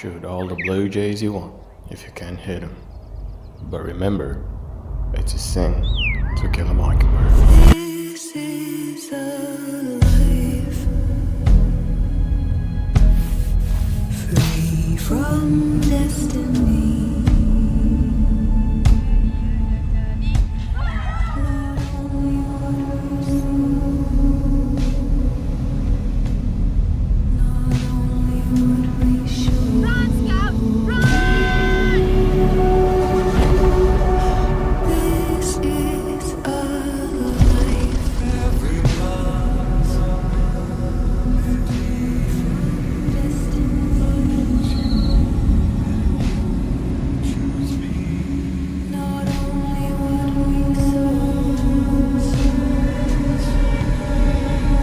Shoot all the blue jays you want if you can't hit them. But remember, it's a sin to kill a mockingbird. This is a life free from destiny.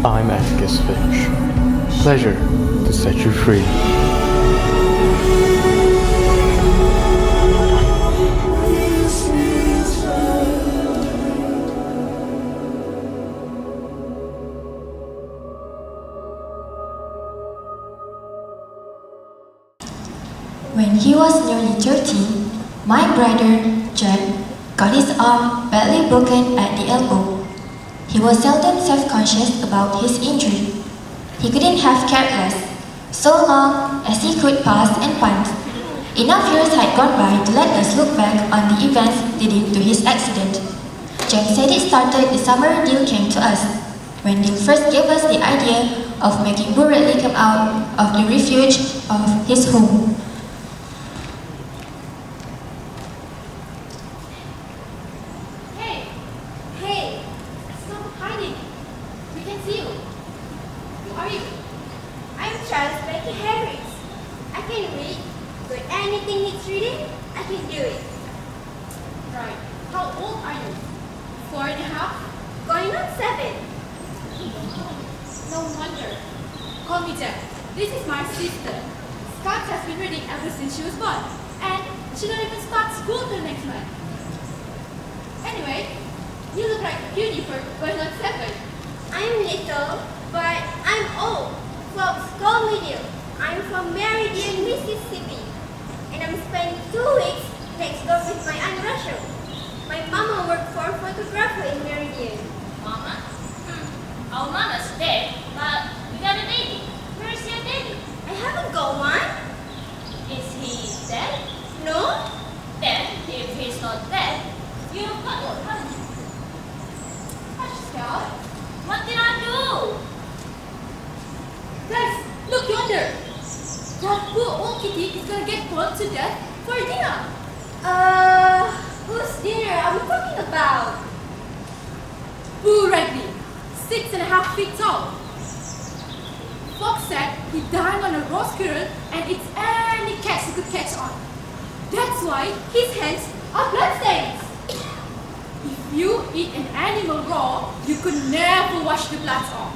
I'm Atticus Finch. Pleasure to set you free. When he was nearly 13, my brother, Jack, got his arm badly broken at the elbow. He was seldom self-conscious about his injury. He couldn't have cared less, so long as he could pass and punt. Enough years had gone by to let us look back on the events leading to his accident. Jack said it started the summer Neil came to us, when Neil first gave us the idea of making Burrelli come out of the refuge of his home. Anything needs reading, I can do it. Right. How old are you? 4.5? Going on 7. No wonder. Call me Jack. This is my sister. Scott has been reading ever since she was born. And she don't even start school till next month. Anyway, you look like a cutie for going on 7. I'm little, but I'm old. Folks call me Neil. I'm from Meridian, Mississippi. And I'm spending 2 weeks next door with my Aunt Rachel. My mama worked for a photographer in Meridian. Mama? Our mama's dead, but we got a baby. Where's your daddy? I haven't got one. Is he dead? No? Then, if he's not dead, you've got one, haven't you? Hush, Scout. What did I do? Guys, look yonder. That poor old kitty is gonna get boiled to death for dinner. Whose dinner are we talking about? Boo Ragley, 6.5 feet tall. Fox said he dined on a raw squirrel and it's any catch he could catch on. That's why his hands are bloodstains. If you eat an animal raw, you could never wash the blood off.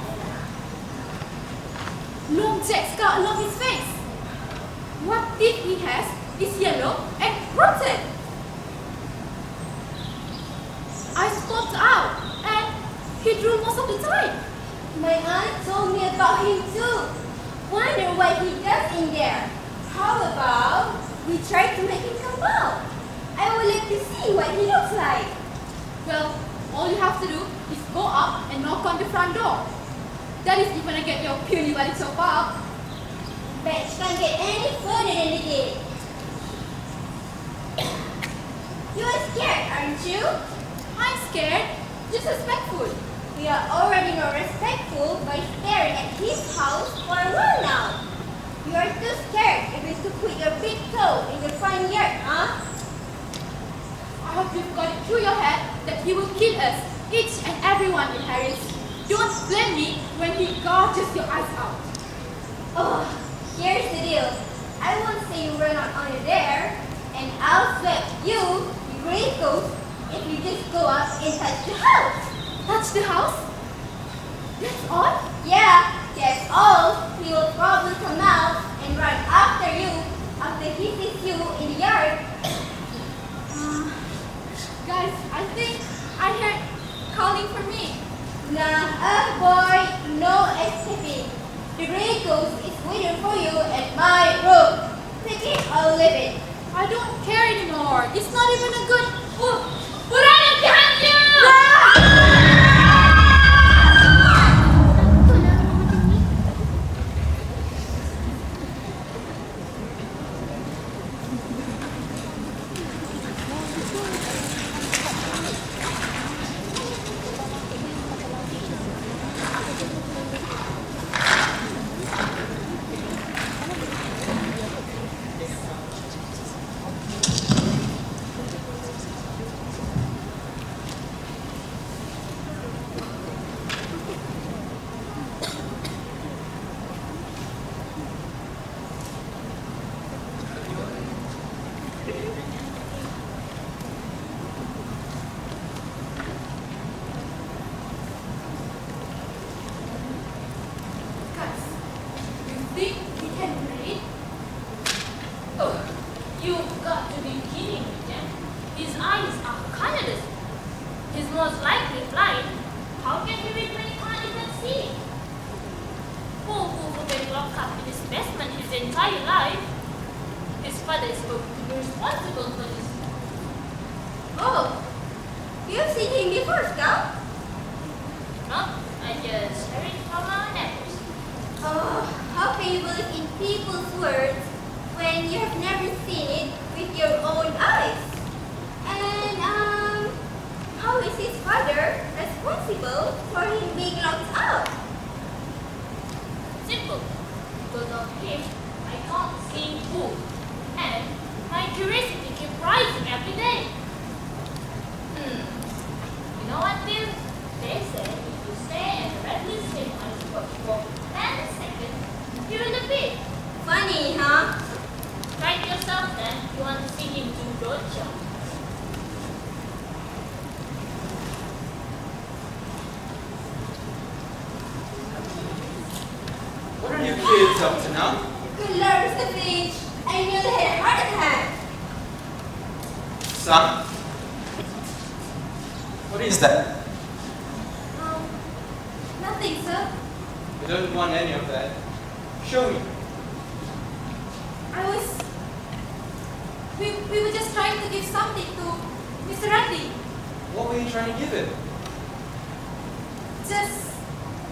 Long Jack scar along his face. What teeth he has is yellow and rotten. Eyes popped out and he drooled most of the time. My aunt told me about him too. Wonder what he does in there. How about we try to make him come out? I would like to see what he looks like. Well, all you have to do is go up and knock on the front door. That is if I get your puny while it's so far. Bet you can't get any further than the gate. You're scared, aren't you? I'm scared, just respectful. We are already not respectful by staring at his house for a while now. You are too scared even to put your big toe in the front yard, huh? I hope you've got it through your head that he will kill us, each and everyone in Harris. Don't blame me when he gouges your eyes out. Oh, here's the deal. I won't say you run on under there, and I'll slap you, you great ghost, if you just go up and touch the house. Touch the house? That's all? Yeah, that's all. He will probably come out and run after you after he sees you in the yard. Guys, I think I heard calling for me. Nah, boy, no escaping. The gray ghost is waiting for you at my room. Take I don't care anymore. It's not even a good. Purana behind you! Guys, you think we can read? Oh, you've got to be kidding me, Jen. His eyes are colorless. He's most likely blind. How can he read when he can't even see? Poor fool who been locked up in his basement his entire life. His father is going to be responsible for this. Oh, you've seen him before, Scout? No, I just heard it from our neighbors. Oh, how can you believe in people's words when you have never seen it with your own eyes? And, how is his father responsible for him being locked up? Simple. Because of him, I can't see who. And my curiosity keeps rising every day. You know what, Bill? They say if you stay and rapidly swim on a spot for 10 seconds, you're in the pit. Funny, huh? Try it yourself then. You want to see him do roadshow. What are you kids up to now? Good Lord, Mr. Finch. I nearly had a heart attack. Son? What is that? Nothing, sir. I don't want any of that. Show me. We were just trying to give something to Mr. Radley. What were you trying to give him? Just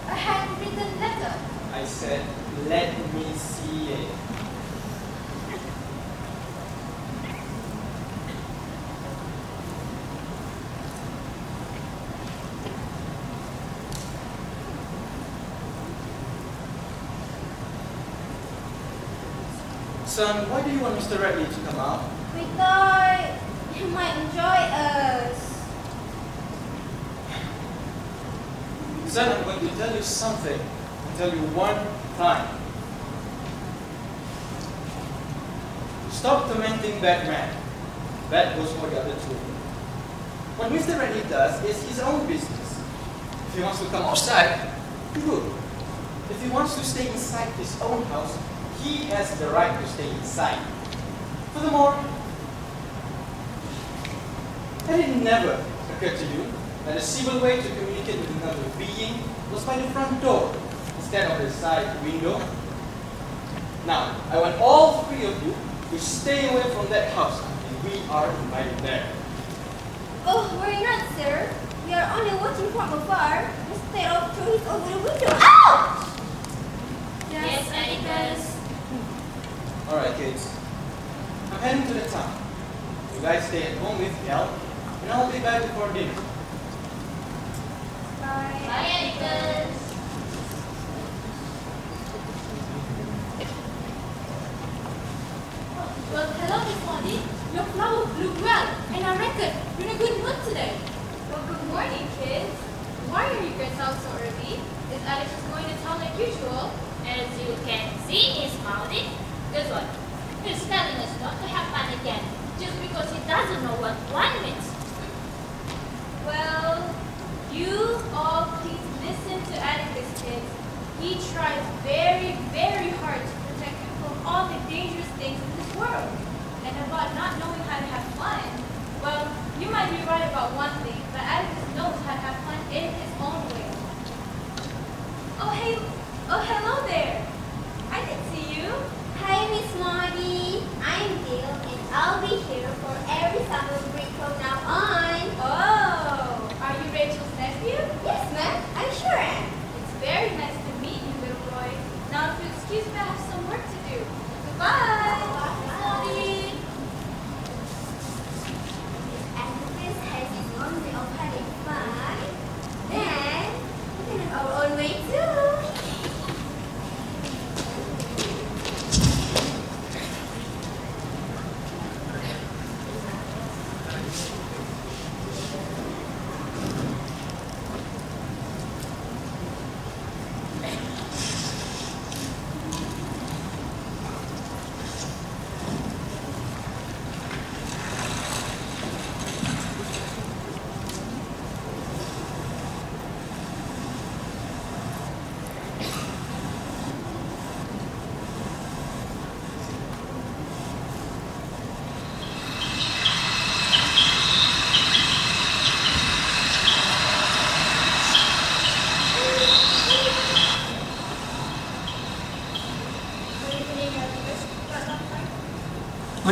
a handwritten letter. I said, let me see it. Son, why do you want Mr. Radley to come out? We thought you might enjoy us. Son, I'm going to tell you something. I'll tell you one time. Stop tormenting that man. That goes for the other two. What Mr. Radley does is his own business. If he wants to come outside, good. If he wants to stay inside his own house, he has the right to stay inside. Furthermore, had it never occurred to you that a civil way to communicate with another being was by the front door instead of the side window? Now, I want all three of you to stay away from that house, and we are invited there. Oh, we're not, sir. We are only watching from afar instead of through his over the window. Ouch! Yes, Atticus. Alright, kids. I'm heading to the town. You guys stay at home with Kel, and I'll be back before dinner. Bye. Bye, Atticus. Well, hello, Miss Molly. Your flower blew well, and I reckon you're in a good mood today. Well, good morning, kids. Why are you guys out so early? Is Atticus going to town like usual? As you can see, Miss Molly, guess what? He's telling us not to have fun again, just because he doesn't know what one means. Well, you all please listen to Atticus, kids. He tries very, very hard to protect you from all the dangerous things in this world. And about not knowing how to have fun, well, you might be right about one thing, but Atticus knows how to have fun in his own way. Oh, hello there. I didn't see you. Hi, Miss Maudie. I'm Bill, and I'll be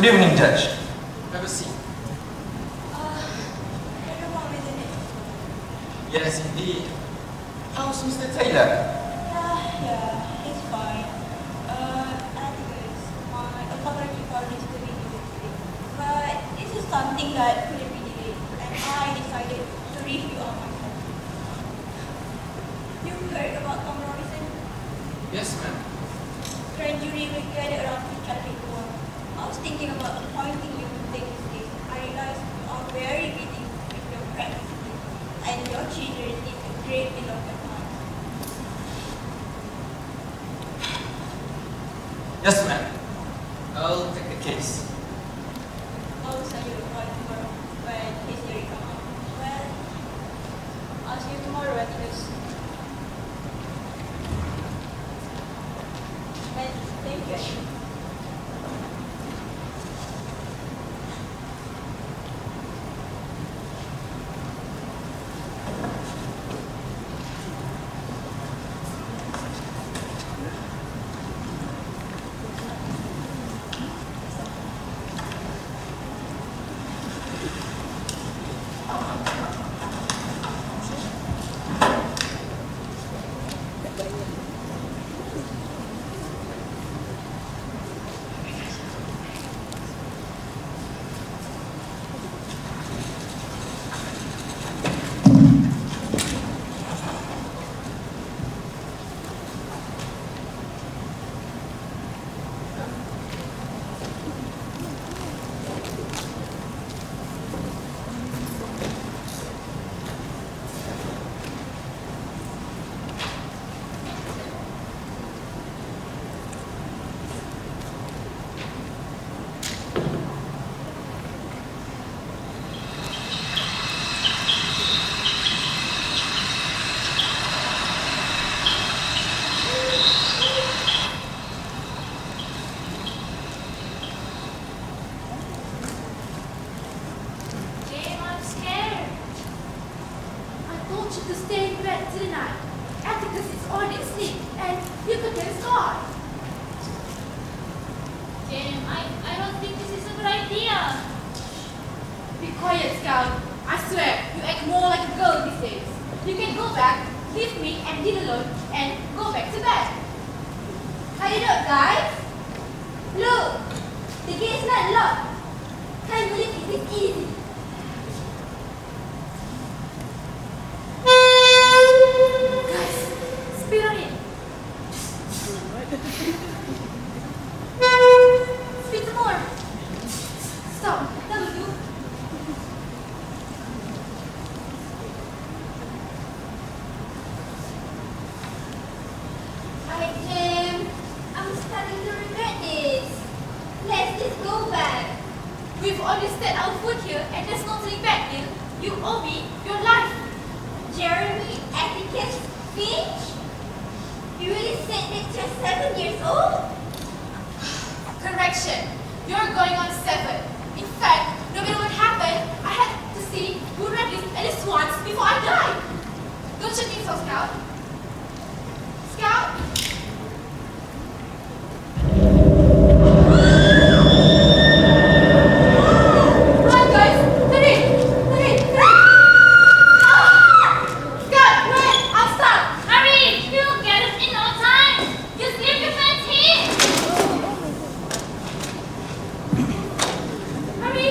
Good evening, Judge. Have a seat. Everyone, isn't it? Yes, indeed. How's Mr. Taylor? Yeah, it's fine. I think it's my apology for this to be delayed. But this is something that couldn't be delayed, and I decided to review on myself. You heard about Tom Robinson? Yes, ma'am. Grand jury will gather around to chat with you. I was thinking about appointing you to take this case. I realized you are very busy with your practice, and your children need a great deal of your time. Yes, ma'am. I'll take the case. I'll send you a call tomorrow when his theory come out. Well, I'll see you tomorrow at this. And thank you. Jane, I'm scared. I told you to stay in bed tonight. Atticus is already asleep, and you could get a scar. Jane, I don't think this is a good idea. Be quiet, Scout. I swear, you act more like a girl these days. You can go back, leave me and Dean alone, and go back to bed. Hurry it up, guys. Look, the gate is not locked. Can't believe it is easy. Guys, speed on it. Speed some more. Stop. That will do. I'm starting to regret this. Let's just go back. We've already set our foot here, and there's no turning back, Neil. You owe me your life. Jeremy, Atticus, Finch? You really said that you're 7 years old? Correction. You're going on 7. In fact, no matter what happened, I had to see who read this at least once before I died. Don't you think so, Scout? Scout? Run, guys! Hurry! Hurry! Scout, run! I'm stuck! Hurry! You'll get us in no time. Just leave your friends here. Hurry!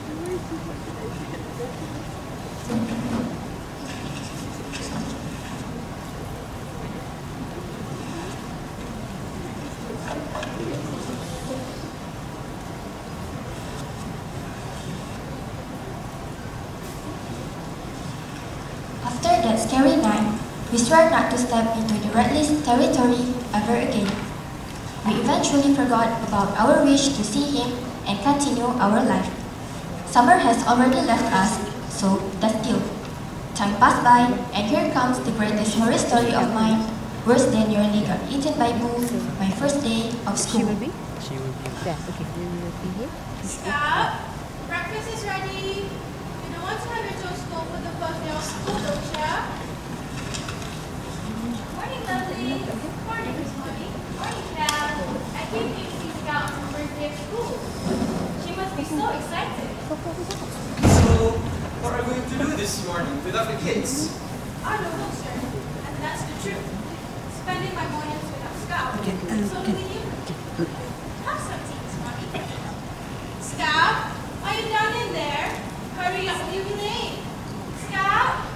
After that scary night, we swore not to step into the red list territory ever again. We eventually forgot about our wish to see him and continue our life. Summer has already left us, so that's deal. Time passed by, and here comes the greatest horror story of mine, worse than nearly got eaten by wolves my first day of She school. will be? She will be. Yeah, okay. We will be here. Stop! Breakfast is ready. You don't want to have your toast cold for the first day of school, don't you? Morning, lovely. Morning, Miss Molly. Morning, Cal. I came here to see Scout on her birthday at school. She must be so excited. So, what are we going to do this morning without the kids? I don't know, sir. And that's the truth. Spending my mornings without Scout. Totally new. Have some tea, Miss Molly. Scout, are you down in there? Hurry up, you'll be late. Scout?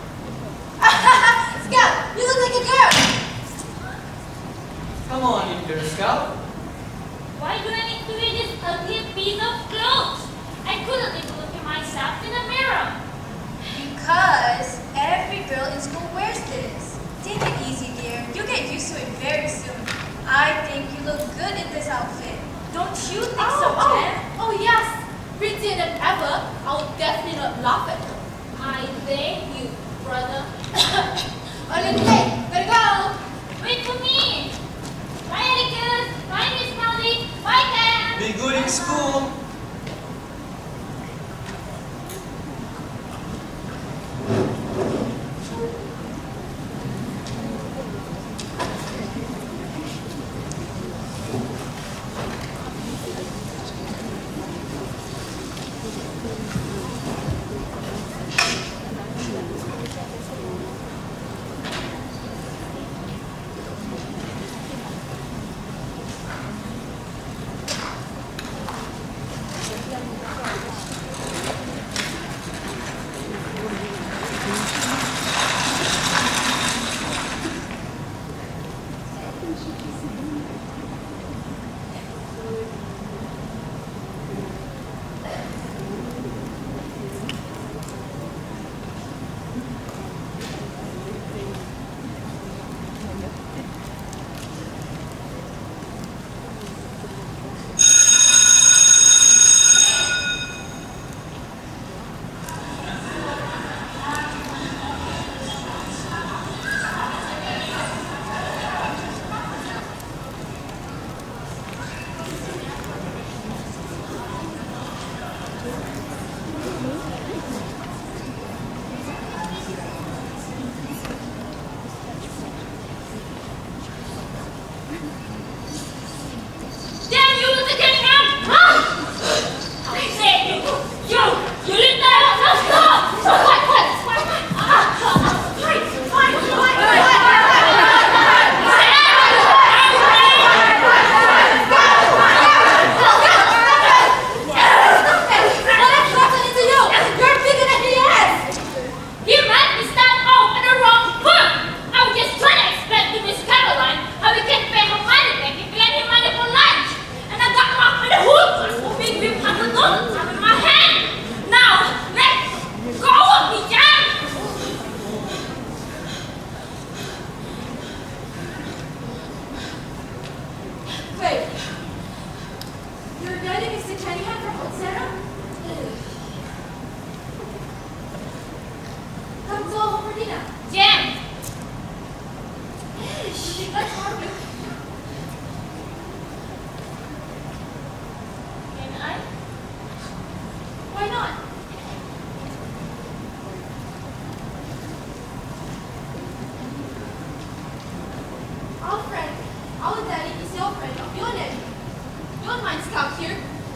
Scout, you look like a girl. Come on in here, Scout. Why do I need to wear this ugly piece of clothes? I couldn't even look at myself in the mirror. Because every girl in school wears this. Take it easy, dear. You'll get used to it very soon. I think you look good in this outfit. Don't you think so, Jen? Oh yes, prettier than ever. I'll definitely not laugh at her. I beg you, brother. Already late, gotta go. Wait for me. Bye, Atticus. Bye, Miss Molly. Bye, Cam. Be good in school.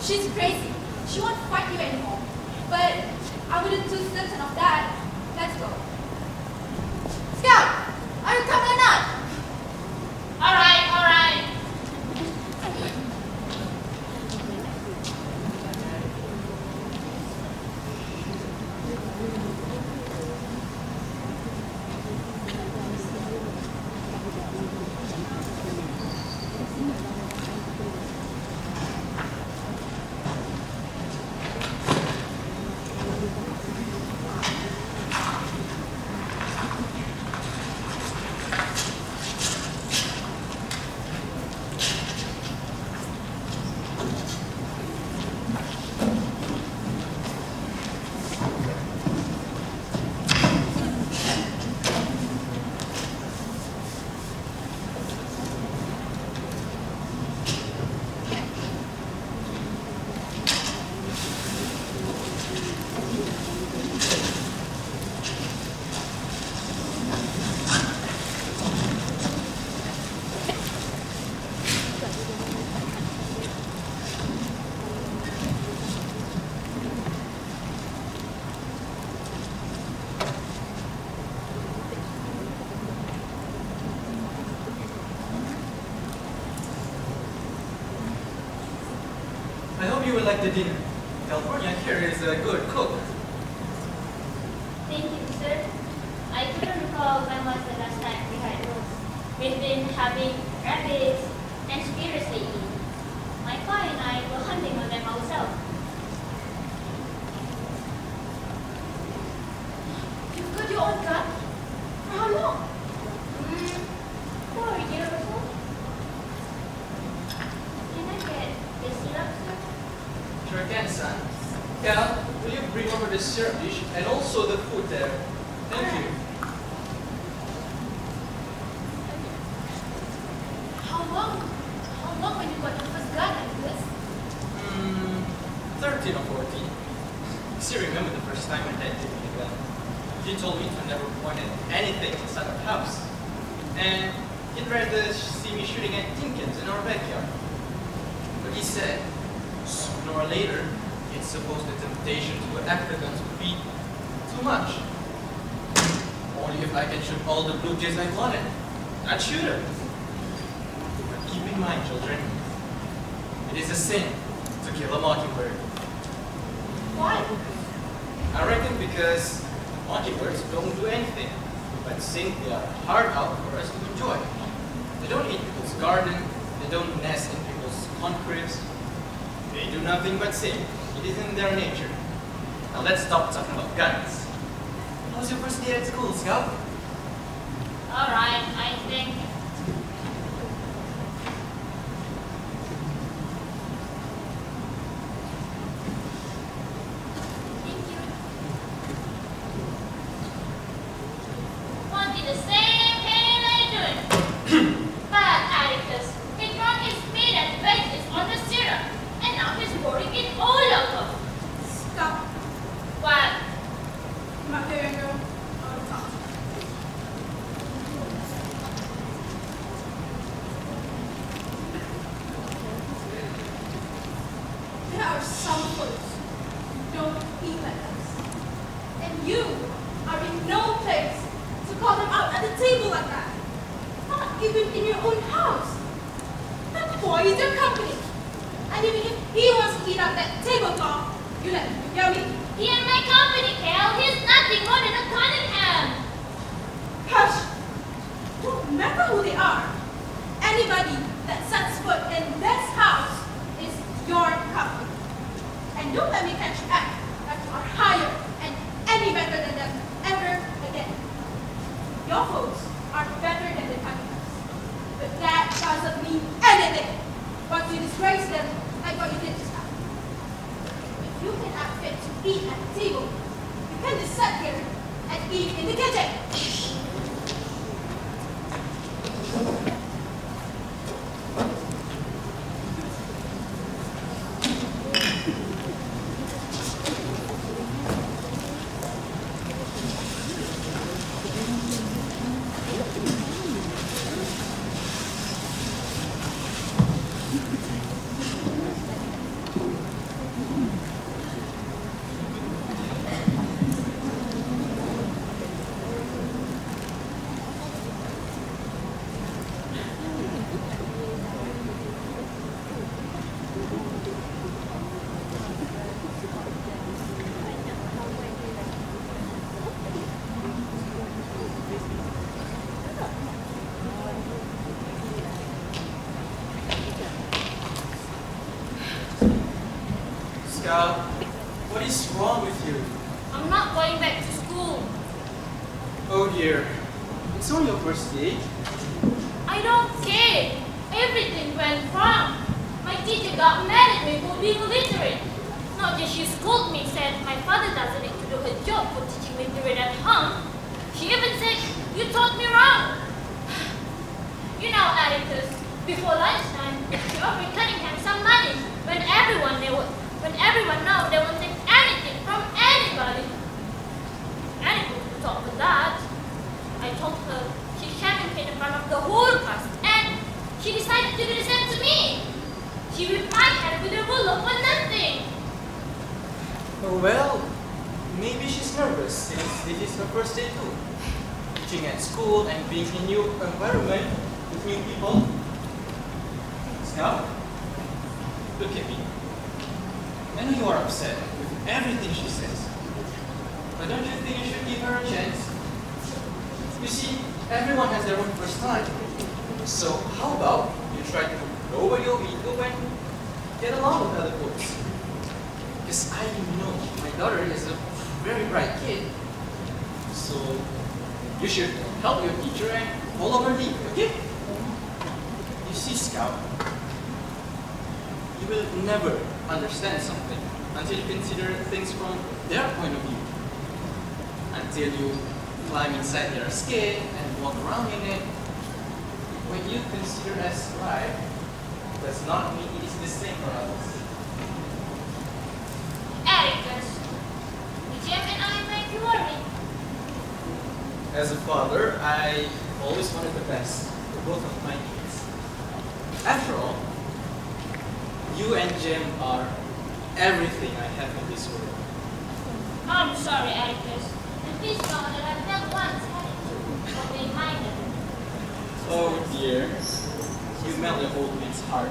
She's crazy. She won't fight you anymore. But I wouldn't too certain of that. Let's go. Scout, are you coming or not? All right, all right. like the dinner? California here is a good cook. Thank you, sir. I couldn't recall when was the last time we had those. We've been having rabbits and squirrels lately. My pa and I were hunting on them ourselves. You've got your own gun? For how long? 4 years or so. Can I get the syrup, sir? Sure can, son. Cal, will you bring over the syrup dish and also the food there? Thank you. How long when you got your first gun like this? 13 or 14. Still remember the first time my dad gave me a gun. He told me to never point at anything inside the house. And he'd rather see me shooting at tin cans in our backyard. But he said, sooner or later, it's supposed the temptation to act the guns would be too much. Only if I can shoot all the blue jays I wanted. I'd shoot them. But keep in mind, children, it is a sin to kill a mockingbird. Why? I reckon because mockingbirds don't do anything but sing their heart out for us to enjoy. They don't eat people's garden, they don't nest in people's concretes. They do nothing but sing. It is in their nature. Now let's stop talking about guns. How was your first day at school, Scout? Alright, I think. Thank you. Wanted the same thing I doing. But Atticus, his run is made at basis on the syrup, and now he's pouring it all over. Stop. What? I'm not hearing you. I'll talk. There are some foods who don't eat like us. And you are in no place to call them out at the table like that. Not even in your own house. That boy is your company. And even if he wants to eat out that tablecloth, you let him. You hear me? He and my company, Cal. He's nothing more than a Cunningham. Hush! Don't matter who they are. Anybody that sets foot in this house is your company. And don't let me catch you act like you are higher and any better than them ever again. Your folks are better than the Cunninghams. But that doesn't mean anything once you disgrace them like what you did just now. If you can act fit to eat at the table, you can just sit here and eat in the kitchen. Scout, what is wrong with you? I'm not going back to school. Oh dear, it's only your first day. I don't care. Everything went wrong. My teacher got mad at me for being illiterate. Not just she scolded me, said my father doesn't need to do her job for teaching me to read at home. She even said, you taught me wrong. You know, Atticus, before lunchtime, she offered Cunningham some money when everyone knows they won't take anything from anybody. Anyone could talk to that. I told her she shaming me in front of the whole class, and she decided to do the same to me. She whipped my head with a ruler for nothing. Oh well, maybe she's nervous since this is her first day too. Teaching at school and being in a new environment with new people. Scout, look at me. I know you are upset with everything she says. But don't you think you should give her a chance? You see, everyone has their own first time. So how about you try to lower your ego and get along with other folks? Because I know my daughter is a very bright kid. So you should help your teacher and follow her lead, okay? You see, Scout, you will never understand something until you consider things from their point of view. Until you climb inside their skin and walk around in it. What you consider as right does not mean it is the same for others. Atticus, the gem and I make you worry. As a father, I always wanted the best for both of my kids. After all, you and Jem are everything I have in this world. I'm sorry, Atticus. And please know that I've never once had it to or been minded. Oh dear, you melt the old man's heart.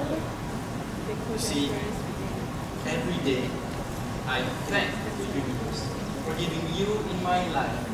You see, every day I thank the universe for giving you in my life.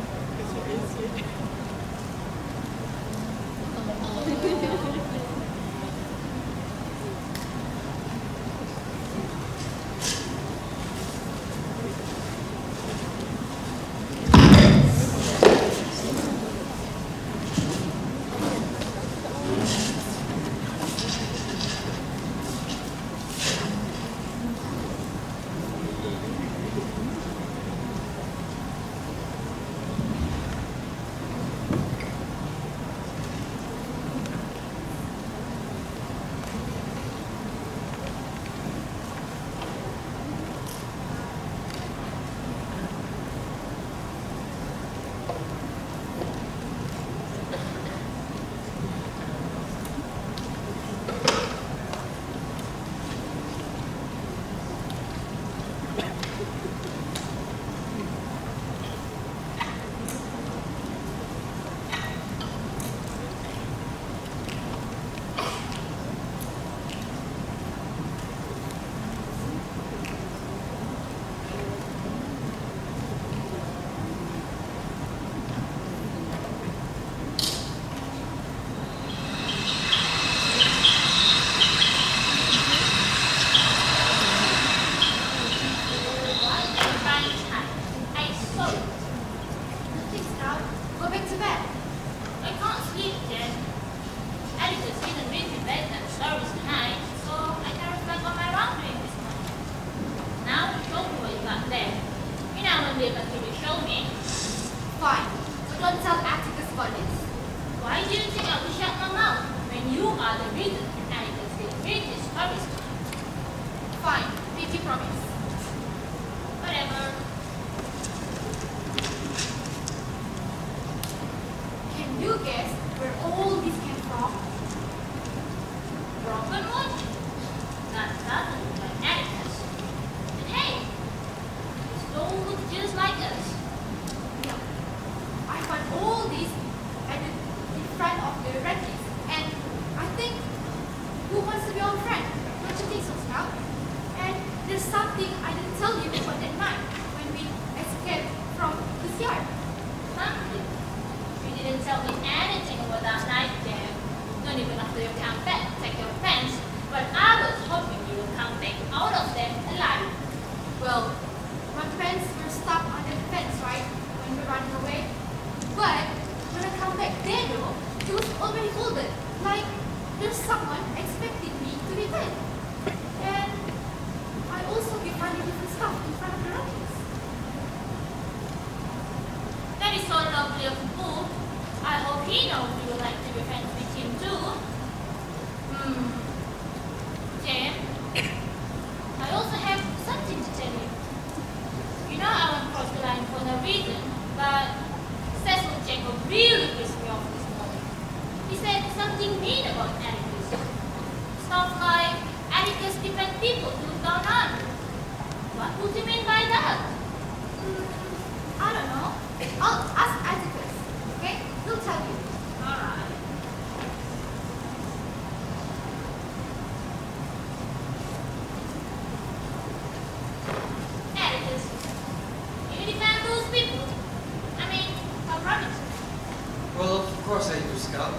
Scout.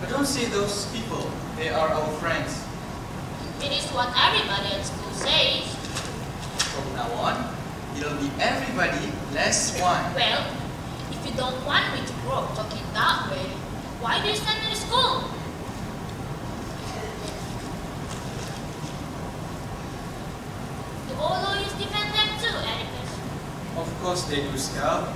I don't see those people. They are our friends. It is what everybody at school says. From now on, it'll be everybody less one. Well, if you don't want me to grow up talking that way, why do you send me to school? Do all lawyers defend them too, Atticus? Of course they do, Scout.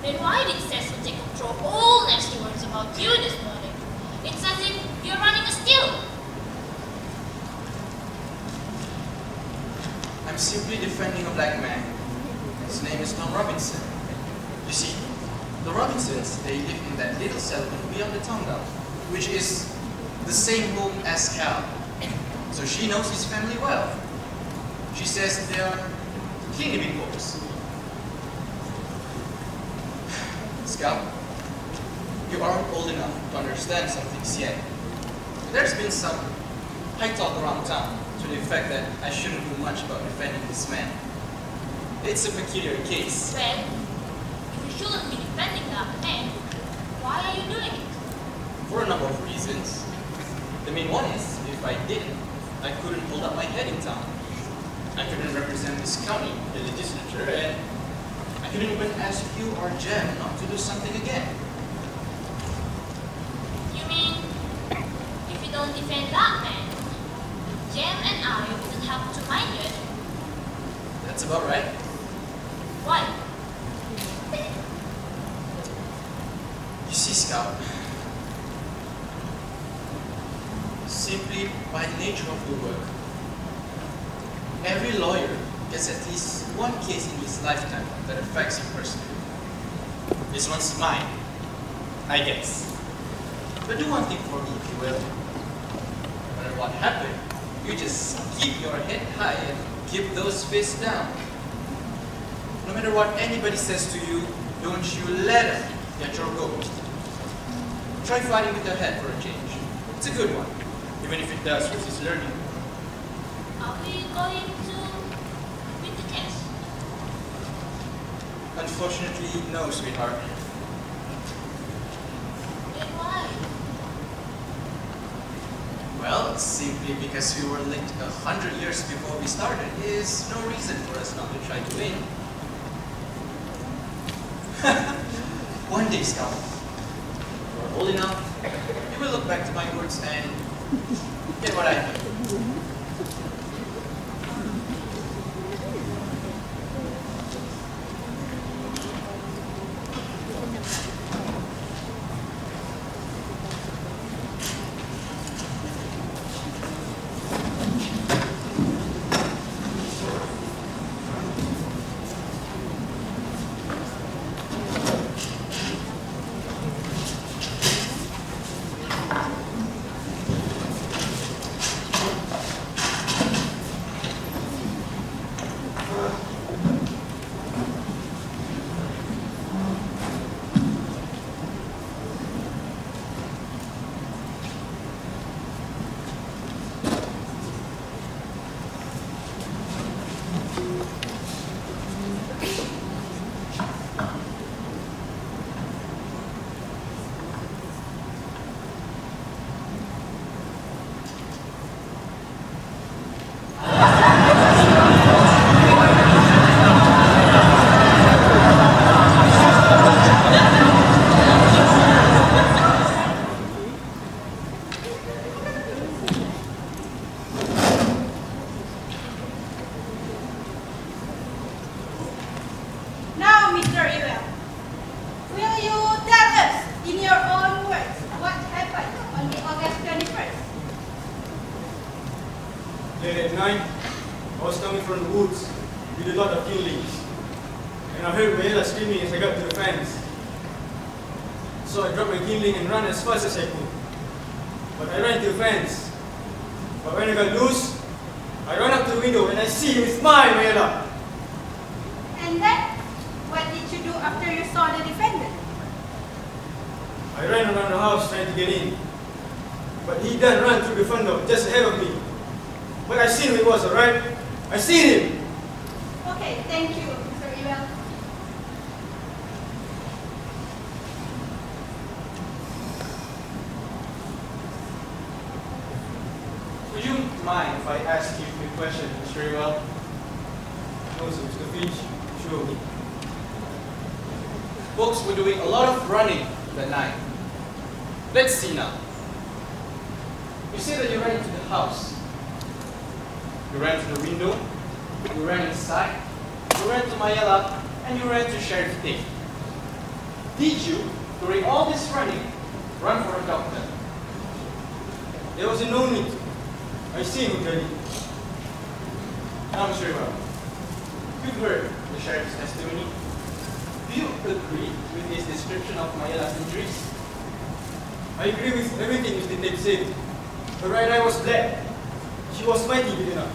Then why did Cecil take control of all nasty words about you this morning? It's as if you're running a still. I'm simply defending a black man. His name is Tom Robinson. You see, the Robinsons, they live in that little settlement beyond the town now, which is the same home as Cal. So she knows his family well. She says they are clean living folks. Scout, you aren't old enough to understand some things yet. There's been some high talk around town to the effect that I shouldn't do much about defending this man. It's a peculiar case. Well, if you shouldn't be defending that man, why are you doing it? For a number of reasons. The main one is, if I didn't, I couldn't hold up my head in town. I couldn't represent this county in the legislature, and I couldn't even ask you or Jem not to do something again. You mean, if you don't defend that man, Jem and I wouldn't have to mind you anymore? That's about right. Why? You see, Scout, simply by the nature of the work, every lawyer gets at least one case in his lifetime that affects him personally. This one's mine, I guess. But do one thing for me, if you will. No matter what happened, you just keep your head high and keep those fists down. No matter what anybody says to you, don't you let them get your goat. Try fighting with your head for a change. It's a good one, even if it does resist learning. Are we going to win the test? Unfortunately, no, sweetheart. Then why? Well, simply because we were linked 100 years before we started is no reason for us not to try to win. One day, Scout, you are old enough, you will look back to my words and get what I mean. Now, Mr. Ewell, will you tell us in your own words what happened on the August 21st? Late at night, I was coming from the woods with a lot of killings, and I heard Mayla screaming as I got to the fence. So I dropped my kindling and ran as fast as I could. But I ran to the fence. But when I got loose, I ran up to the window and I see him smile, Mayla. And then, what did you do after you saw the defendant? I ran around the house trying to get in. But he then ran through the front door just ahead of me. But I seen who he was, alright? I seen him! Okay, thank you, Mr. Ewell. mind if I ask you a quick question, Mr. Rewell? No, sir, Mr. Finch. Sure. Folks were doing a lot of running that night. Let's see now. You say that you ran into the house. You ran to the window. You ran inside. You ran to Mayela. And you ran to Sheriff Tate. Did you, during all this running, run for a doctor? There was no need. I see him already. Now, Mr. Rewell, you've heard the sheriff's testimony. Do you agree with his description of Mayela's injuries? I agree with everything Mr. Tate said. Her right eye was black. She was fighting good enough.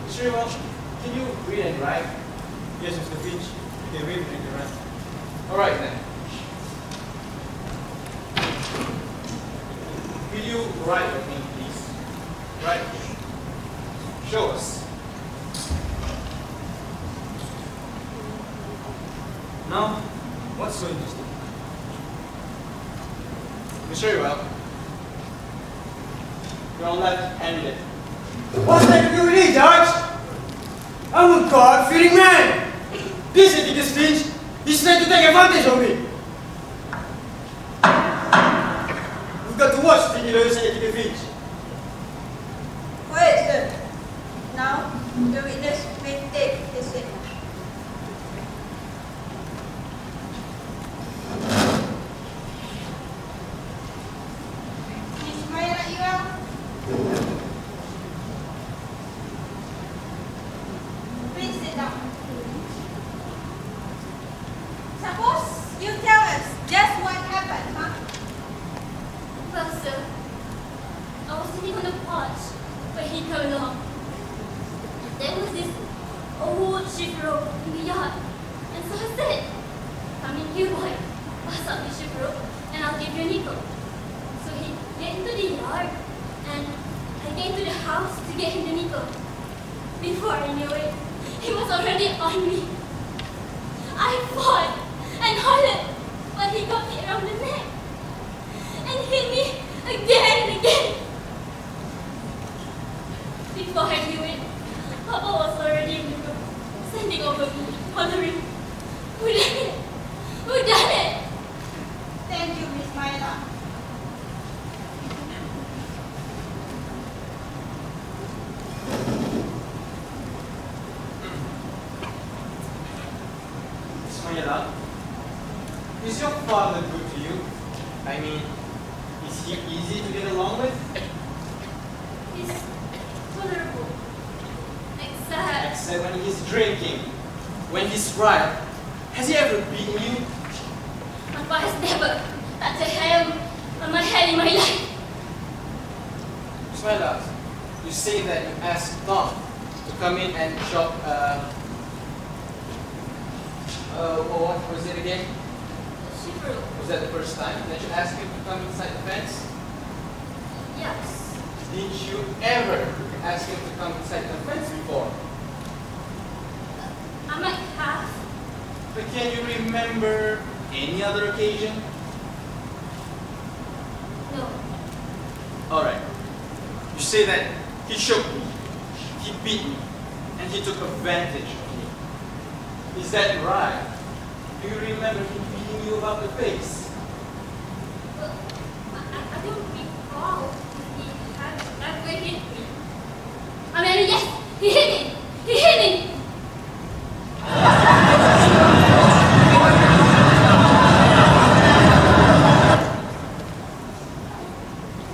Mr. Rewell, can you read and write? Yes, Mr. Finch. You can read and write. All right then. Will you write with me, please? Write. Show us. Now, what's so interesting? Mr. Rewell, you're left-handed. What's that to do with me, George? I'm a God-fearing man. This is Finch. He's trying to take advantage of me. We've got to watch the lawyers and Etiquette Finch. Quiet, sir. Now, the witness may take his statement. Miss Maya Iwang, please sit down. Suppose you tell us just what happened, huh? Well, sir, I was sitting on the porch when he came along. There was this old ship rope in the yard. And so I said, "Come in here, boy. Pass up the ship rope and I'll give you a nickel." So he get into the yard and I get into the house to get him the nickel. Before I knew it, he was already on me. I fought and hollered, but he got me around the neck and hit me again and again. Before I knew it, Papa was already in the room, standing over me, hollering, "Who done it? Who done it?" Thank you, Miss Maya. Miss Mayela, is your father good to you? I mean, is he easy to get along with? He's tolerable. Except when he's drinking. When he's right. Has he ever beaten you? Papa has never touched a hand on my head in my life. Miss Mayela, you say that you asked Tom to come in and shop, what was it again? Shipro. Was that the first time that you asked him to come inside the fence? Yes. Did you ever ask him to come inside the fence before? I might have. But can you remember any other occasion? No. Alright. You say that he shook me, he beat me, and he took advantage of me. Is that right? Do you remember him beating you about the face? Well, I don't recall if he had ever hit me. I mean, yes, he hit me. He hit me.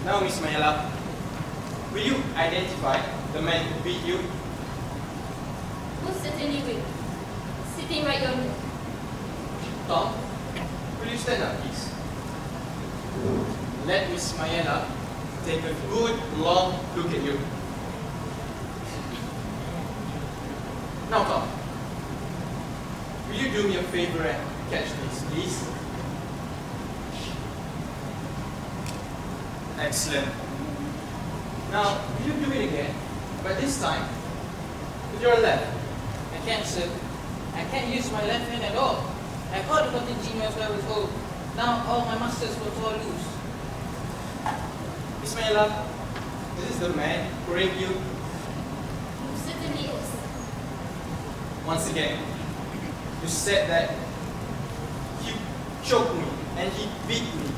Now, Miss Mayela, will you identify the man who beat you? Most certainly will. Sitting right yonder. Tom, will you stand up, please? Let Miss Mayela take a good, long look at you. Now, Tom, will you do me a favor and catch this, please? Excellent. Now, will you do it again, but this time with your left? I can't, sir. I can't use my left hand at all. I caught the cotton genie when I was old. Now all my muscles were all loose. Miss Mayela, This is the man who raped you. It certainly is. Once again, you said that he choked me and he beat me.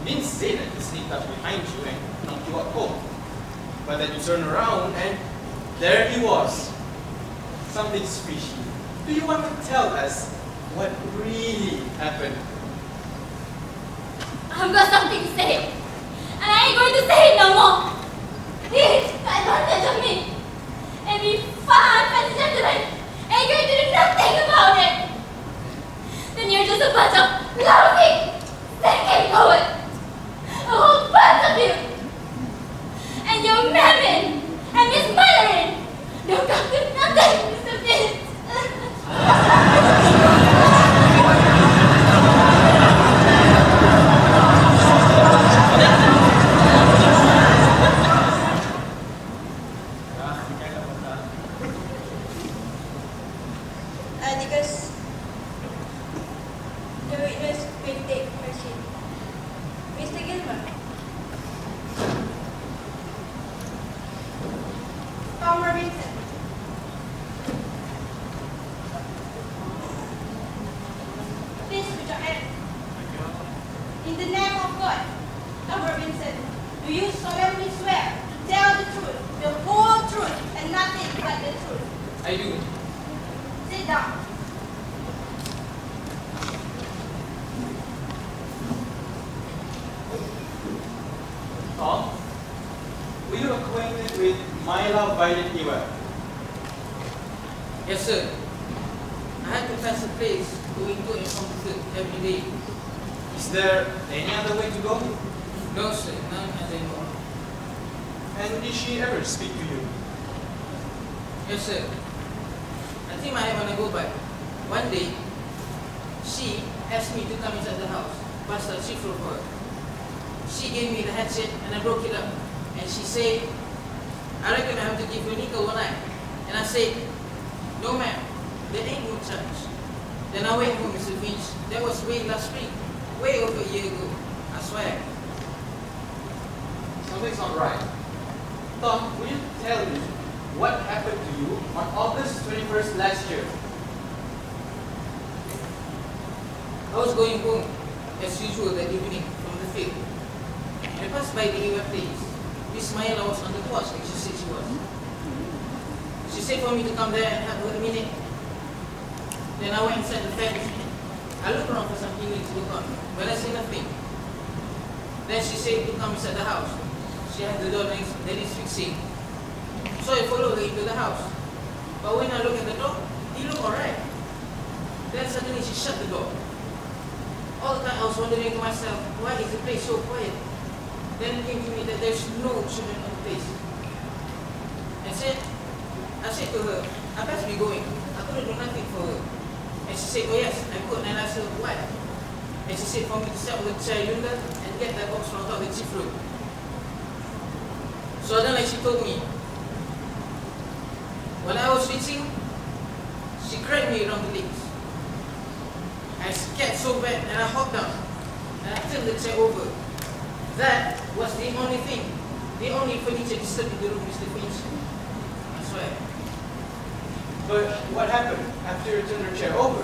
You didn't say that he sneaked up behind you and knocked you out cold. But then you turned around and there he was. Something's fishy. Do you want to tell us what really happened? I've got something to say. And I ain't going to say it no more. He took advantage of me. And we fine fancy gentlemen ain't going to do nothing about it. Then you're just a bunch of lousy, second poet. A whole bunch of you. And your Mammon and Miss Mallory don't come to nothing, Mr. Vince. Because the witness will take question. Mr. Gilmer. Tom Robinson. Please put your hand. In the name of God, Tom Robinson, do you solemnly swear to tell the truth, the whole truth, and nothing but the truth? I do. Sit down. Tom, were you acquainted with Myla Violet Ewell? Yes, sir. I had to pass a place going to and from the every day. Is there any other way to go? No, sir. None as I know. And did she ever speak to you? Yes, sir. I think I want to go back. One day, she asked me to come inside the house, past the chief of her. She gave me the hatchet and I broke it up. And she said, I reckon I have to give you nickel one night. And I said, no ma'am, there ain't no charge. Then I went home, Mr. Finch. That was way last spring, way over a year ago. I swear. Something's not right. Tom, will you tell me what happened to you on August 21st last year? I was going home, as usual that evening, from the field. I passed by the Eva place. Miss Myla was on the porch, like she said she was. She said for me to come there and have her a minute. Then I went inside the fence. I looked around for something to look on, but I see nothing. Then she said to come inside the house. She had the door that is fixing. So I followed her into the house. But when I looked at the door, it looked alright. Then suddenly she shut the door. All the time I was wondering to myself, why is the place so quiet? Then it came to me that there's no children on the place. I said to her, I best be going. I couldn't do nothing for her. And she said, oh yes, I could. And I said, why? And she said for me to sit on the chair yonder and get that box from top of the chief room. So then like she told me, when I was reaching, she grabbed me around the legs. I scared so bad and I hopped down and I turned the chair over. That was the only thing, the only furniture disturbed in the room, Mr. Finch. I swear. But what happened after you turned your chair over?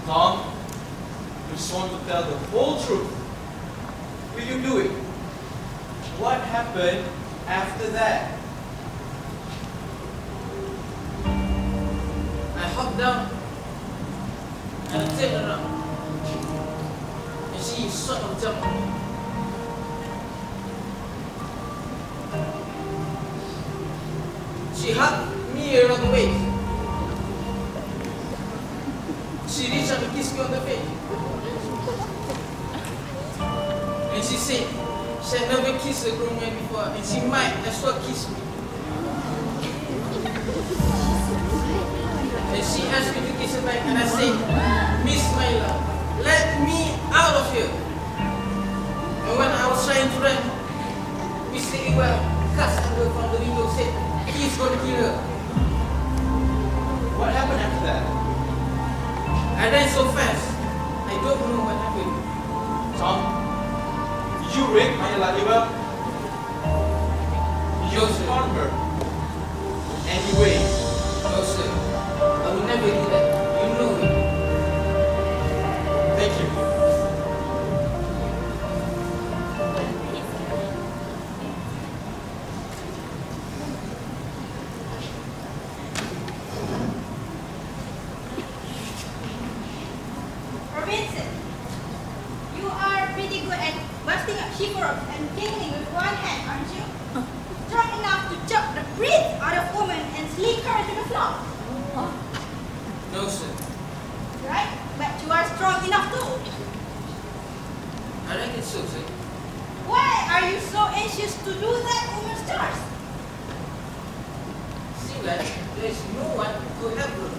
Tom, you just want to tell the whole truth. Will you do it? What happened after that? I hopped down and I turned around. And she sort of jumped on me. She hugged me around the waist. She reached out and kissed me on the face. And she said she had never kissed a grown man before and she might as well kiss me. And she asked me to kiss her back and I said, Miss Myla, let me out of here. And when I was trying to run, Mr. Ewell cast her from the window and said, he's going to kill her. What happened after that? I ran so fast, I don't know what happened. Tom, did you rape my Maya Ewell? You Joseph. harm her. Anyway, No, sir. I will never do that. You know it. thank you. Robinson, you are pretty good at busting up shivers and tingling with one hand, aren't you? Strong enough to choke the breath out of woman and sling her to the floor. No, sir. Right? But you are strong enough too. I reckon so, sir. Why are you so anxious to do that woman's chores? Seems like there is no one to help her.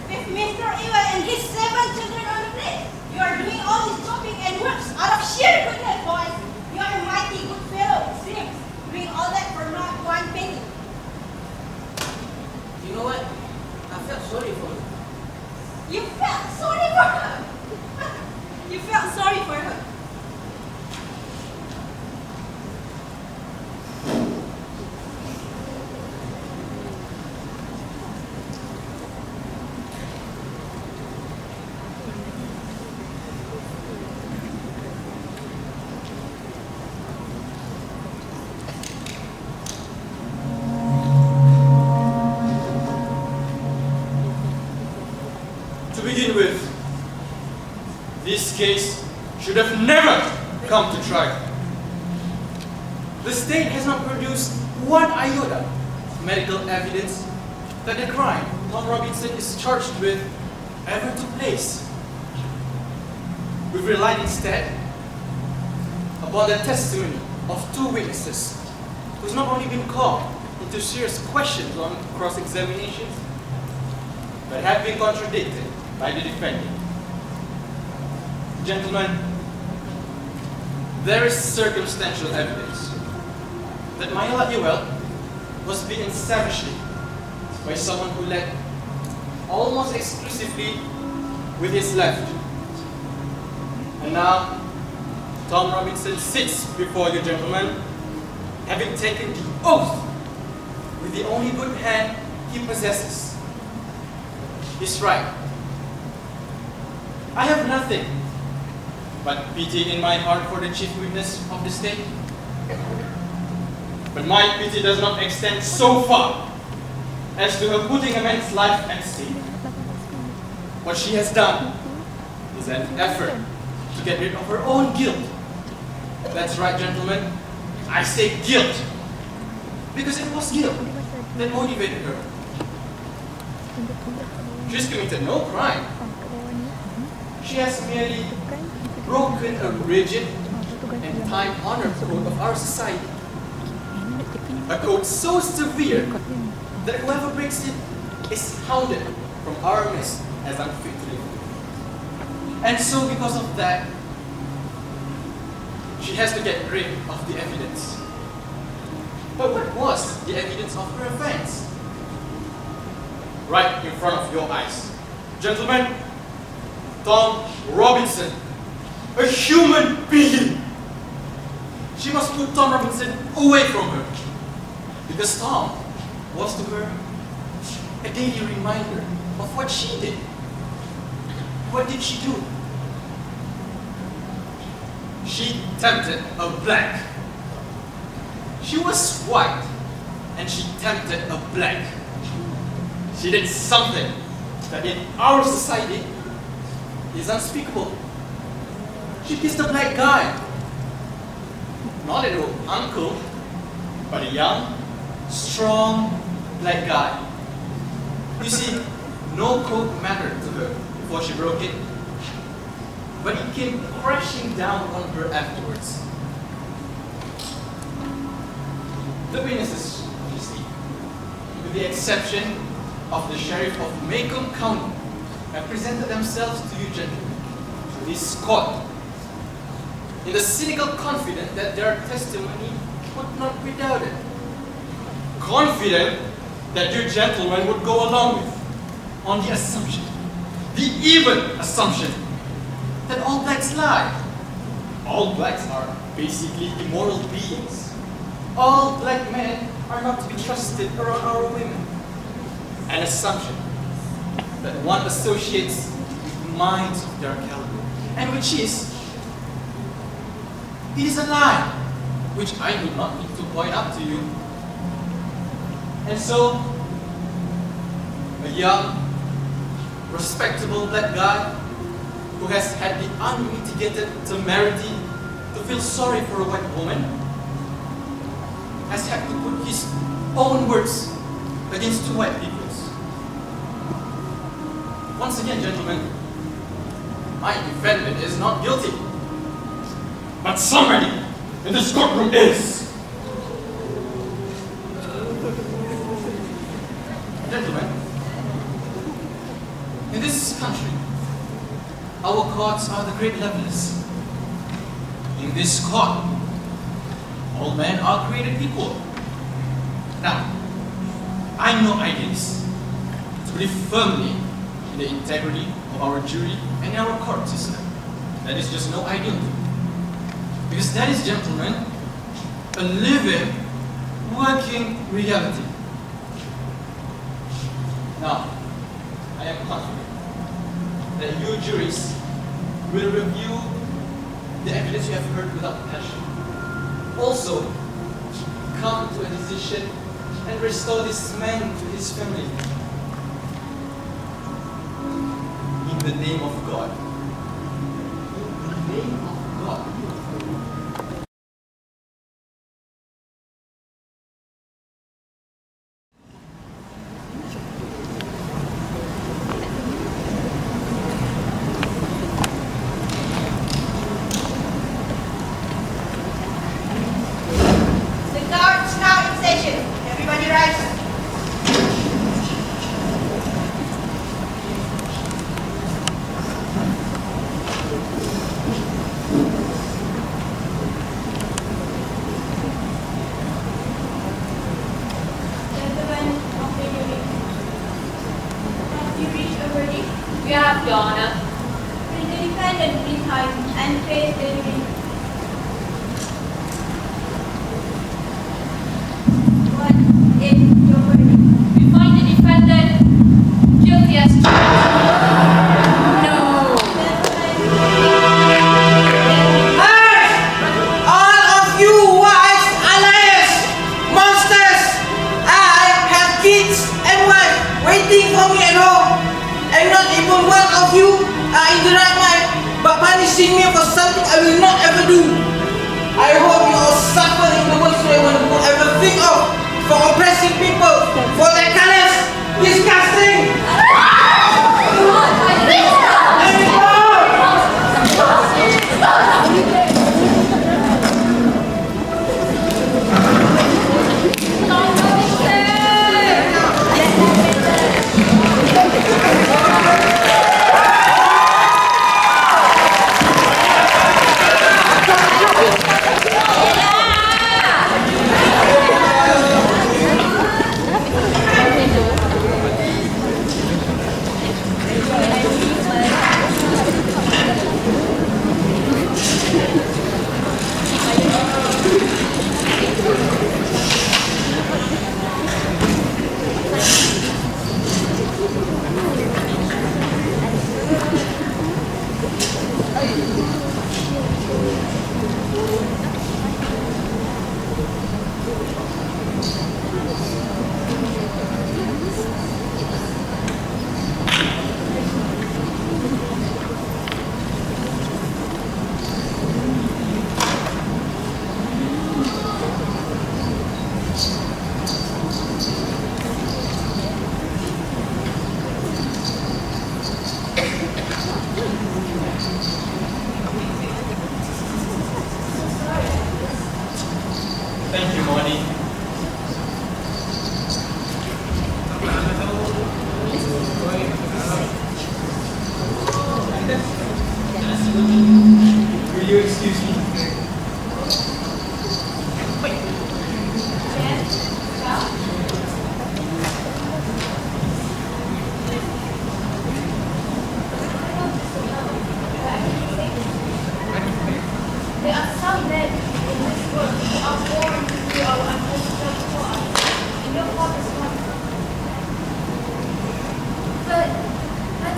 With Mr. Ewell and his 7 children on the plate, you are doing all this shopping and works out of sheer goodness, boys. You are a mighty good fellow, it seems. Doing all that for not one penny. You know what? I felt sorry for her. You felt sorry for her. You felt sorry for her. To begin with, this case should have never come to trial. The state has not produced one iota of medical evidence that the crime Tom Robinson is charged with ever took place. We've relied instead upon the testimony of 2 witnesses who's not only been called into serious questions on cross-examinations, but have been contradicted by the defendant. Gentlemen, there is circumstantial evidence that Maya Ewell was beaten savagely by someone who led almost exclusively with his left. And now, Tom Robinson sits before you, gentlemen, having taken the oath with the only good hand he possesses, his right. I have nothing but pity in my heart for the chief witness of the state. But my pity does not extend so far as to her putting a man's life at stake. What she has done is an effort to get rid of her own guilt. That's right, gentlemen. I say guilt, because it was guilt that motivated her. She's committed no crime. She has merely broken a rigid and time-honored code of our society. A code so severe that whoever breaks it is hounded from our midst as unfit to live. And so because of that, she has to get rid of the evidence. But what was the evidence of her offense? Right in front of your eyes. Gentlemen, Tom Robinson, a human being. She must put Tom Robinson away from her, because Tom was to her a daily reminder of what she did. What did she do? She tempted a black. She was white, and she tempted a black. She did something that in our society is unspeakable. She kissed a black guy. Not an old uncle, but a young, strong black guy. You see, no code mattered to her before she broke it, but it came crashing down on her afterwards. The witnesses, you see, with the exception of the sheriff of Macomb County, have presented themselves to you gentlemen, to this court, in the cynical confidence that their testimony would not be doubted. Confident that you gentlemen would go along with, on the assumption, the even assumption, that all blacks lie. All blacks are basically immoral beings. All black men are not to be trusted around our women. An assumption that one associates with minds of their caliber, and which is, it is a lie, which I do not need to point out to you. And so, a young, respectable black guy who has had the unmitigated temerity to feel sorry for a white woman has had to put his own words against two white people's. Once again, gentlemen, my defendant is not guilty. But somebody in this courtroom is. Gentlemen, in this country, our courts are the great levelers. In this court, all men are created equal. Now, I'm no idealist. To believe firmly in the integrity of our jury and our court system, that is just no ideal. Because that is, gentlemen, a living, working reality. Now, I am confident that you juries will review the evidence you have heard without passion. Also, come to a decision and restore this man to his family. In the name of God. In the name of God.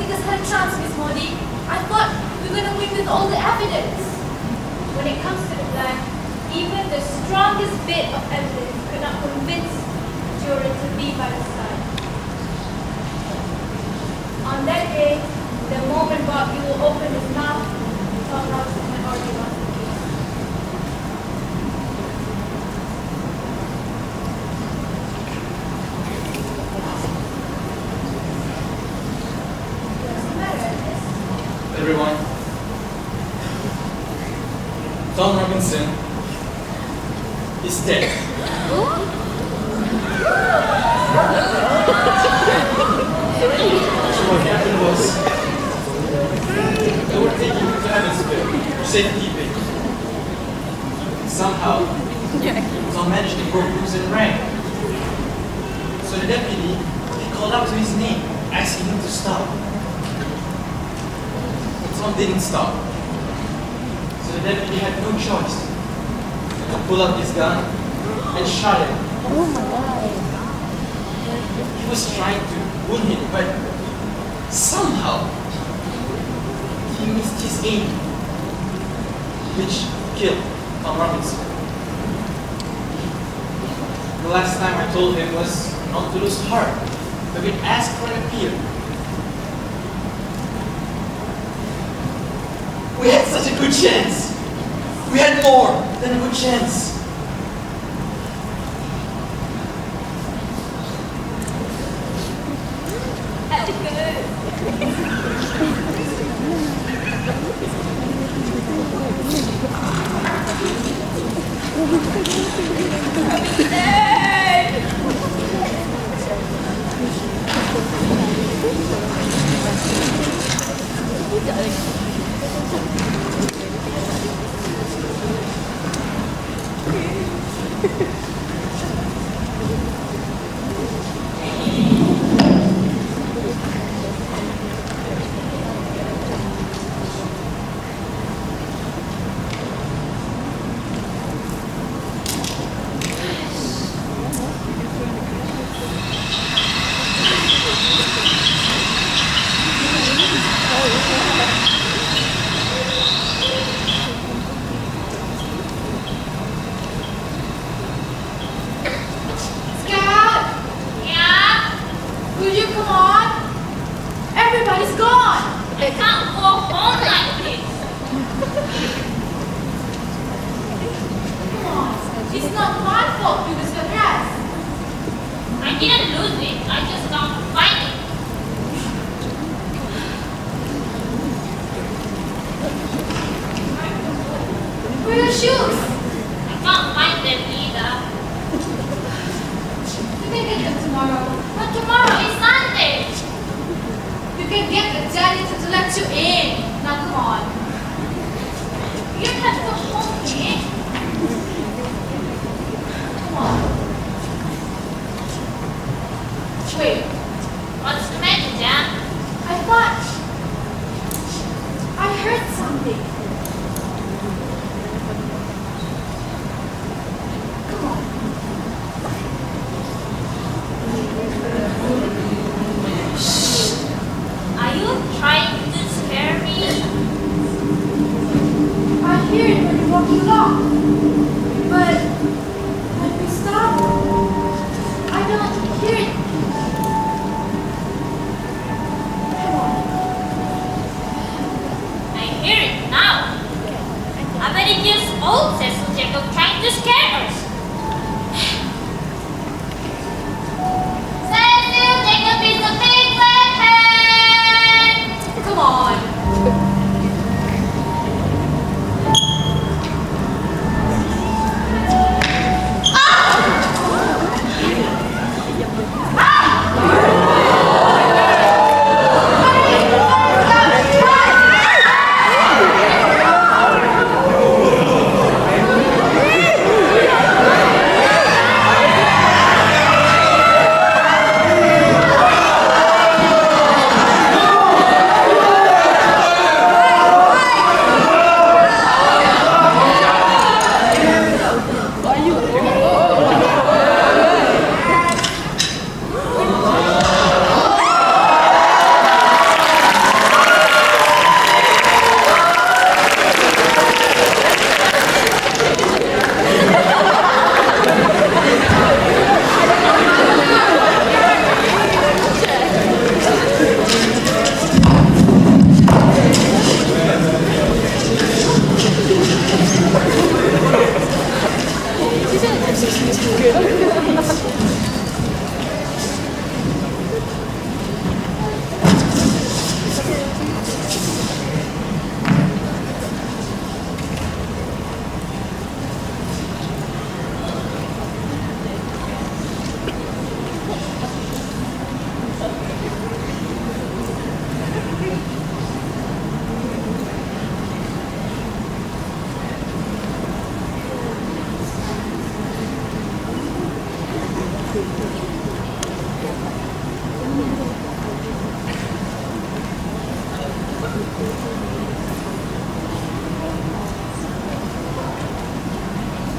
take us had a chance, Miss Modi. I thought we were gonna win with all the evidence. When it comes to the plan, even the strongest bit of evidence could not convince the jury to be by the side. On that day, the moment Bob will open his mouth, Tom Robinson had already lost the case. What's the matter, Ernest? Everyone, Tom Robinson is dead. So what happened was, they were taking him to Evansville for safekeeping. Somehow, Tom managed to break loose and ran. So the deputy, he called out to his name, asking him to stop. But Tom didn't stop. So the deputy had no choice to pull out his gun and shot him. Oh my god. He was trying to wound him, but somehow he missed his aim, which killed Tom Robinson. The last time I told him was not to lose heart, but we'd ask for an appeal. We had such a good chance. We had more than a good chance.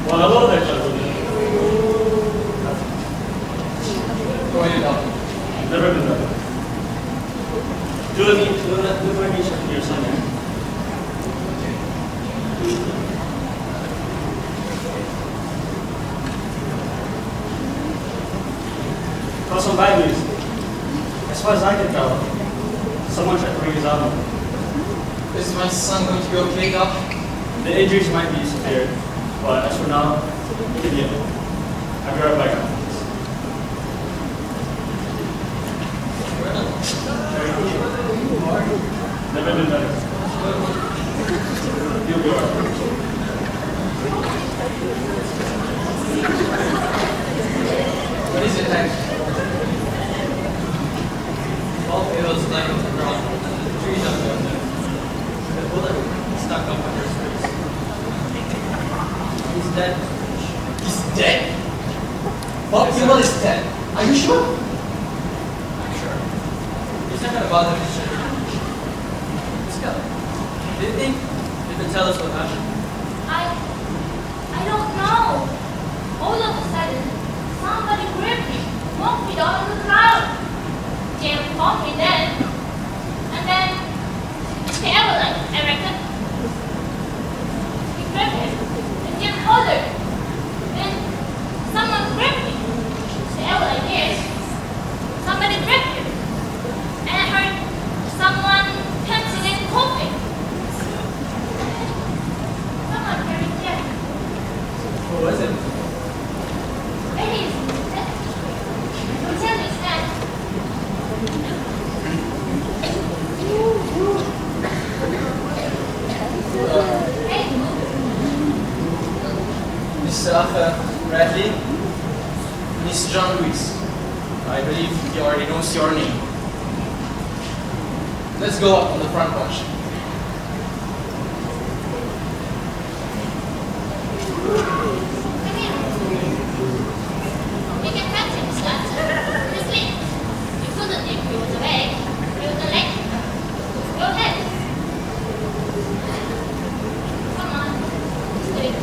Well, hello there, gentlemen. How are you, Doctor? Never been better. Do let me check your son. Got some bad news. As far as I can tell, someone tried to bring his arm. Is my son going to be okay, Doc? The injuries might be severe, but as for now, give me a minute. I'll be right back. Never been better. You'll be alright. What is it, Hank? All fields lying on the ground. Trees up there. The bullet stuck up under his face. He's dead. He's dead? Bob Hewell is dead. Are you sure? I'm sure. He's not gonna bother his children. Still, do you think you can tell us what happened? I don't know. All of a sudden, somebody gripped me, knocked me down on the ground. Jim caught me then, and then the avalanche, I reckon. He gripped him, and Jim hollered. Then someone gripped me. The avalanche is. Somebody gripped him, and I heard someone panting and coughing. Someone carried Jim. Who was it? It is. Don't tell me, Stan. Hey, Mr. Arthur Bradley, Miss John Lewis. I believe he already knows your name. Let's go up on the front porch. come here. You can catch him, Stan. He's asleep. You couldn't if he was awake. He was awake. Go ahead. Come on. Sleep.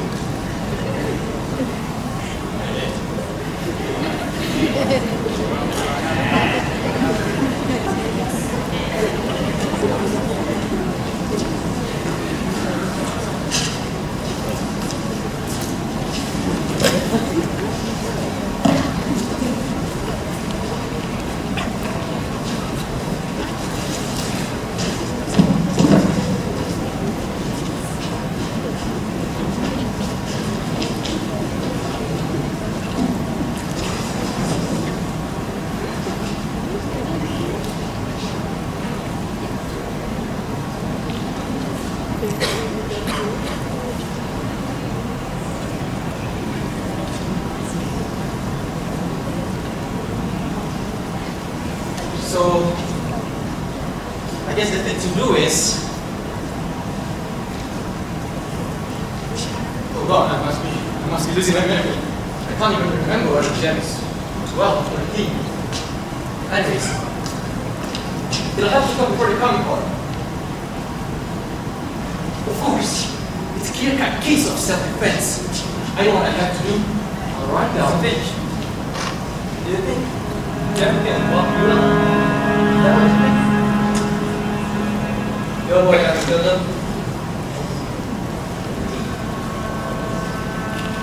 So, I guess the thing to do is... Oh God, I must be losing my memory. I can't even remember what the gem is. 12 or 13. Anyways, it'll have to come before the comic card. Of course, it's a clear-cut case of self-defense. I know what I have to do. I'll write down the page. Do you think Jeff can walk you around? Your boy has killed him.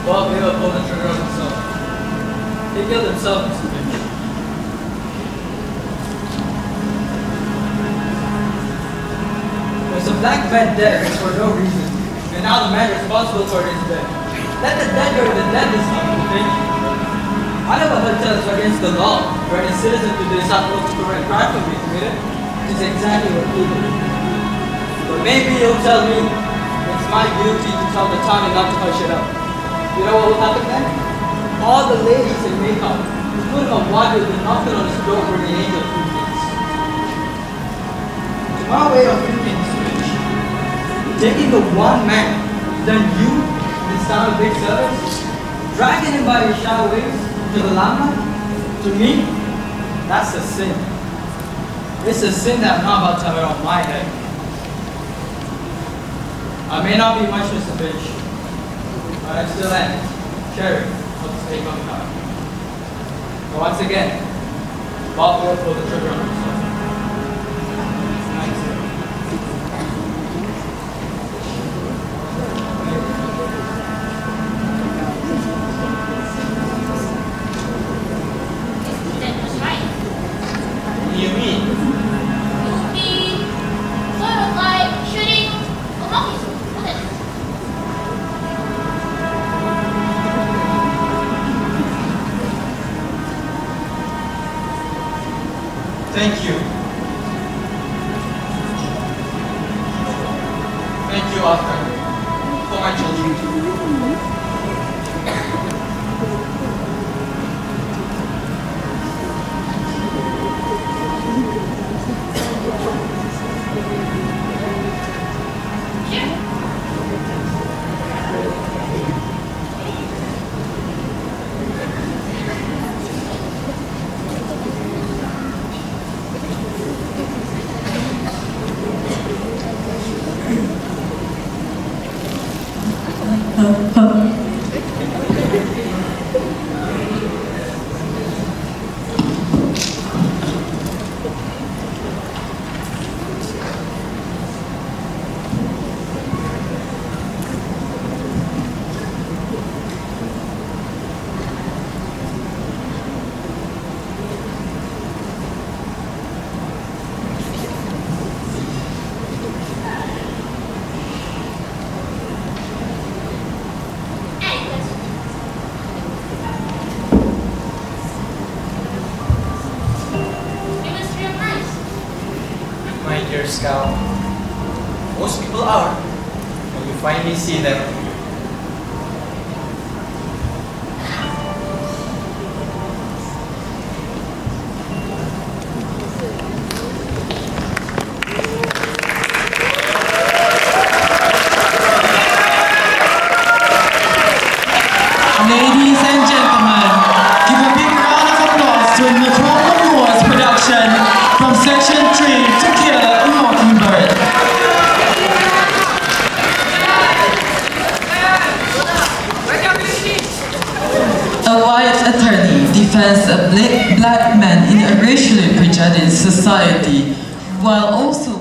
Bob Hewell pulled the trigger on himself. He killed himself, Mr. Finch. There's a black bed there for no reason, and now the man responsible for it is dead. Let the dead bury the dead, Mr. Finch. I never heard tell it's against the law for any citizen to decide what to prevent crime from being committed. It's exactly what he did. But maybe you'll tell me it's my duty to tell the town and not to hush it up. You know what will happen then? All the ladies in makeup who couldn't have wanted to knocking on his door for the angel food things. To my way of thinking, Switch, taking the one man, then you, this town of big service, dragging him by his shallow waist, to the limelight, to me, that's a sin. It's a sin that I'm not about to have it on my head. I may not be much Mr. Finch, but I still am Sheriff of the state of Pagoh. So once again, Bob will pull the trigger on himself. That was right. What do you mean? It would be sort of like shooting a mockingbird, wouldn't it? Thank you. Thank you, Arthur, for my children. My dear Scout, most people are when you finally see them. Ladies and gentlemen, give a big round of applause to the Pagoh production from Section 3 to Kill a Mockingbird. A white attorney defends a black man in a racially prejudiced society while also